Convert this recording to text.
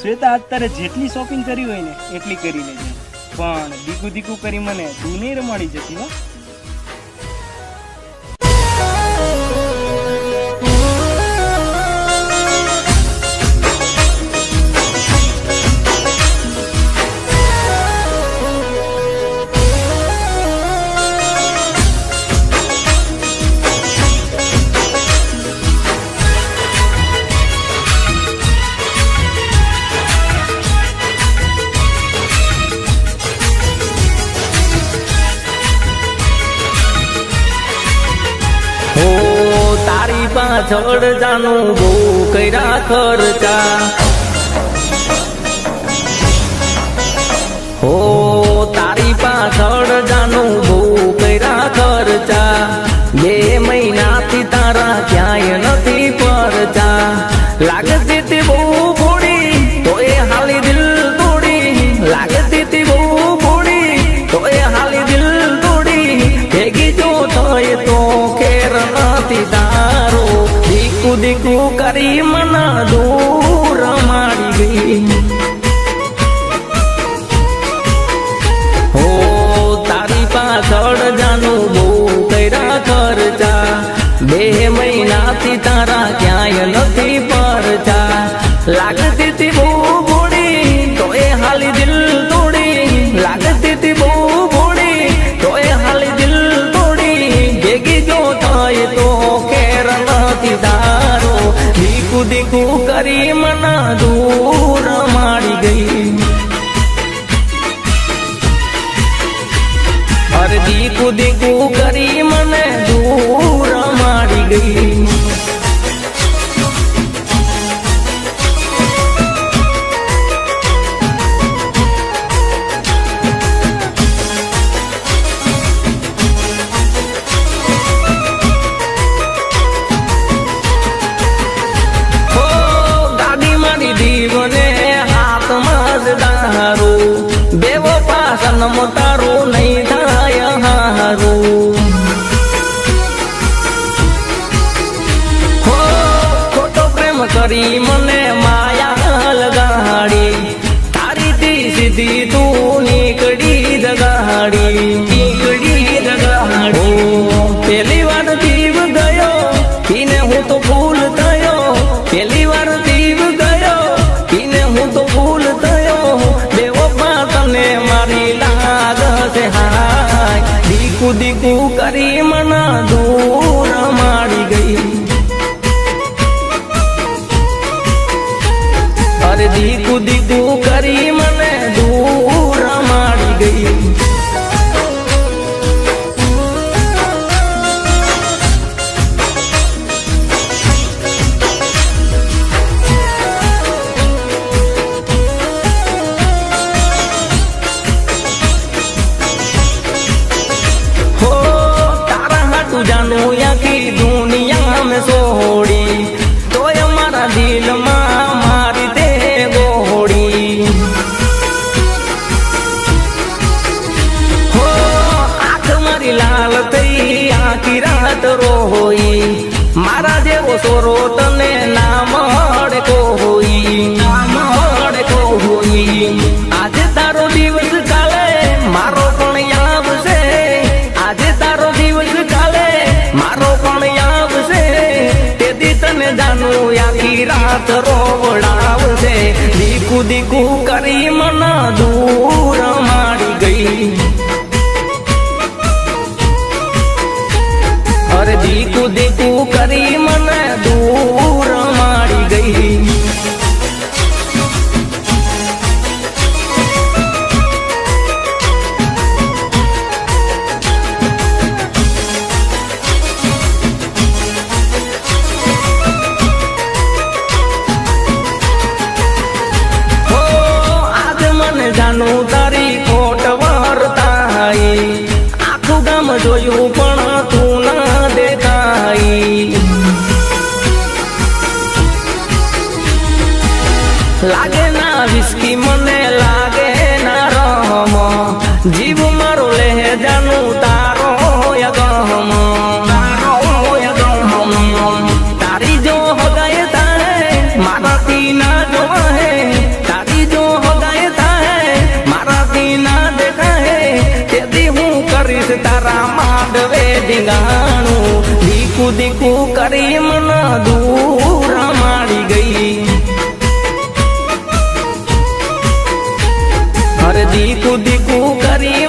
શ્વેતા અત્યારે જેટલી શોપિંગ કરી હોય ને એટલી કરી લેજે, પણ દીકુ દીકુ કરી મને તું નહીં રમાડી જતી હો. તારી પાછળ જાનું બહુ કર્યા ખર્ચા, હો તારી પાછળ જાનું બહુ કર્યા ખર્ચા, 2 મહિનાથી તારા ક્યાંય નથી પરચા. લાગતી તી બહુ ભોળી તો એ હાલી દિલ તોડી, લાગતી તી બહુ ભોળી તો એ હાલી દિલ તોડી. ભેગી જો થાય તો ખેર નથી તારો, દીકુ દીકુ કરી મના દૂર મારી ગઈ. હો તારી પાછળ જાનું બહુ કર્યા ખર્ચા, 2 મહિનાથી તારા ક્યાંય નથી પરચા. લાગતી તી બહુ ભોળી તો એ હાલી દિલ તોડી, લાગતી તી બહુ ભોળી તો એ હાલી દિલ તોડી. ભેગી જો થાય તો ખેર નથી તારો, દીકુ દીકુ કરી મના દૂર મારી ગઈ. અરે દીકુ દીકુ કરી મને દૂર મારી ગઈ. દેવો પાસન તારું નહીં થાય હારું, હો ખોટો પ્રેમ કરી મને માયા લગાડી, તારી થી સીધી તું નીકળી જગાડી, નીકળી જગાડી. પેલી વાર દીવ ગયો પીને હું તો ભૂલ થયો, પેલી વાર દીવ ગયો પીને હું તો ભૂલ થયો. તને મારી લાગશે હાય, દીકુ દીકુ કરી મના દૂર મારી ગઈ. અરે દીકુ દીકુ કરી મને દૂર મારી ગઈ. જાનું યાકી દુનિયા में सोड़ी तो हमारा दिल में मारी दे गोड़ी. हो आँख मारी लाल थई आखी रात रोई, मारा जेवो सोरो तने ना મળે કોઈ, ના મળે કોઈ. આજે તારો દિવસ કાલે મારો પણ આવશે, આજે તારો દિવસ કાલે મારો પણ આવશે. તેથી તને જાનું આખી રાત રોવડાવશે, દીકુ દીકુ કરી મના દૂર મારી ગઈ. અરે દીકુ દીકુ કરી મને દૂર મારી ગઈ. જાનું તારી ખોટ વર્તાઈ, આખું ગામ જોયું પણ તું ના દેખાઈ. લાગે ના વિસ્કી મને લાગે ના રમ, જીવ મારો લે જાનું તારો યગમ, તારો યગમ. તારી જો હગાય તારે મારાથી ના જો હે, દીકુ દીકુ કરી મને દૂર મારી ગઈ હર દીકુ દીકુ કરી